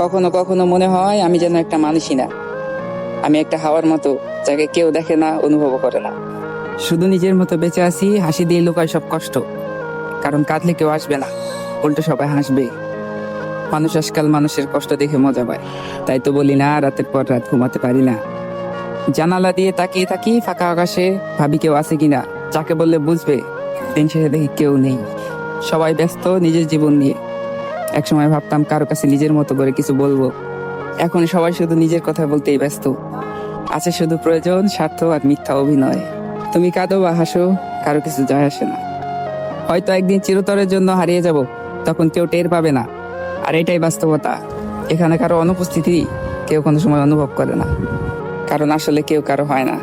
কখনো কখনো মনে হয় আমি যেন একটা মানুষই না, আমি একটা হাওয়ার মতো, যাকে কেউ দেখে না, অনুভব করে না। শুধু নিজের মতো বেঁচে আছি, হাসি দিয়ে লুকায় সব কষ্ট। কারণ কাঁদলে কেউ আসবে না, উল্টো সবাই হাসবে। মানুষ আজকাল মানুষের কষ্ট দেখে মজা পায়, তাই তো বলি না, রাতের পর রাত ঘুমাতে পারি না। জানালা দিয়ে তাকিয়ে থাকি ফাঁকা আকাশে, ভাবি কেউ আছে কিনা, যাকে বললে বুঝবে। দিন শেষে দেখি কেউ নেই, সবাই ব্যস্ত নিজের জীবন নিয়ে। একসময় ভাবতাম কারো কাছে নিজের মতো করে কিছু বলবো, এখন সবাই শুধু নিজের কথা বলতেই ব্যস্ত। আছে শুধু প্রয়োজন, স্বার্থ আর মিথ্যা অভিনয়। তুমি কাঁদো বা হাসো, কারো কিছু যায় আসে না। হয়তো একদিন চিরতরের জন্য হারিয়ে যাব, তখন কেউ টের পাবে না। আর এটাই বাস্তবতা, এখানে কারো অনুপস্থিতি কেউ কোনো সময় অনুভব করে না, কারণ আসলে কেউ কারো হয় না।